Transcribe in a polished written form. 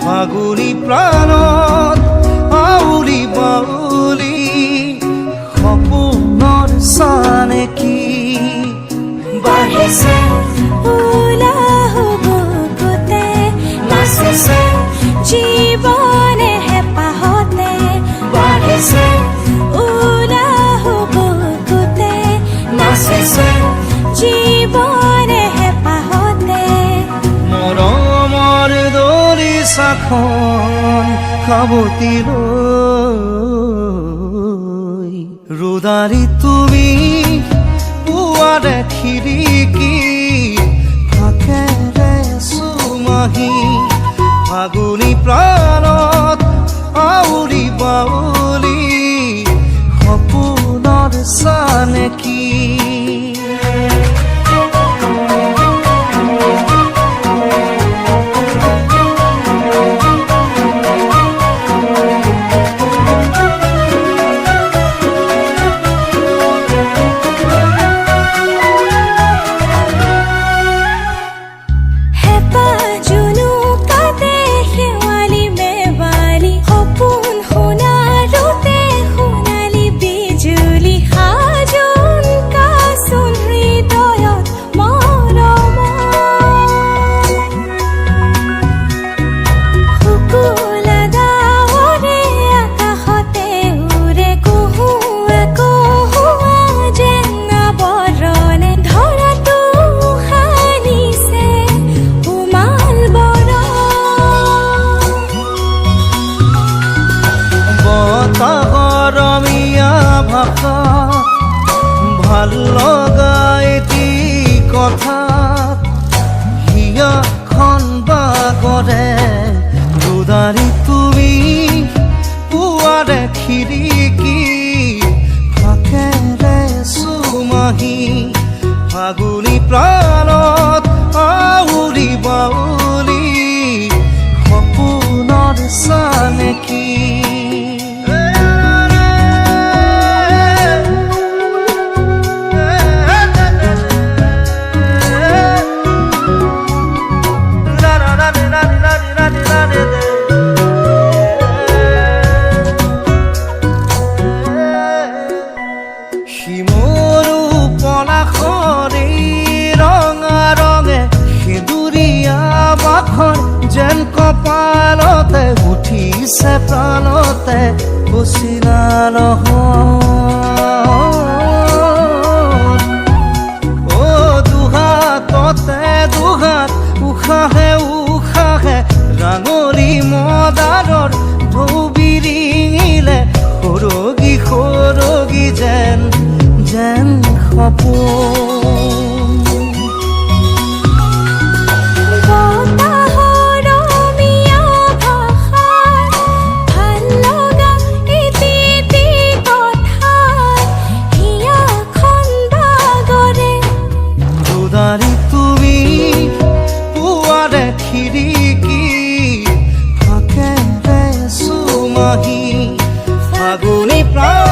ফাগুনী প্ৰাণত আউলি বাউলি সপোনৰ চানেকি বাঢ়িছে উলাহ বুকুতে নাচিছে জীৱনে হেঁপাহতে বাঢ়িছে উলাহ বুকুতে নাচিছে জীৱনে হেঁপাহতে মৰমৰ দলিচাখন সাৱটি লৈ ৰুদালি তুমি পুৱাৰে খিৰিকী ফাকেৰে চুমাহি ফাগুনী প্ৰাণত আউলি বাউলি সপোনৰ চানেকি ভাল লগা এটি কথাত হিয়াখন বাগৰে ৰুদালি তুমি পুৱাৰে খিৰিকী ফাকেৰে চুমাহি ফাগুনী প্ৰাণত আউলি বাউলি সপোনৰ চানেকি শিমৰু পলাশৰে ৰঙা ৰঙে সেঁদুৰীয়া বাখৰ যেন কপালতে উঠিছে প্ৰাণতে বচিলা নহয় দুহাততে দুহাত উশাহে উশাহে ৰাঙলী মদাৰৰ ঢৌ বিৰিঙিলে সৰগী সৰগী যেন যেন সপোন বতাহৰমীয়া ভাষাৰ ভাল লগা এটি কথাত হিয়াখন বাগৰে ৰুদালি তুমি পুৱাৰে খিৰিকী ফাকেৰে চুমাহি ফাগুনী প্ৰাণ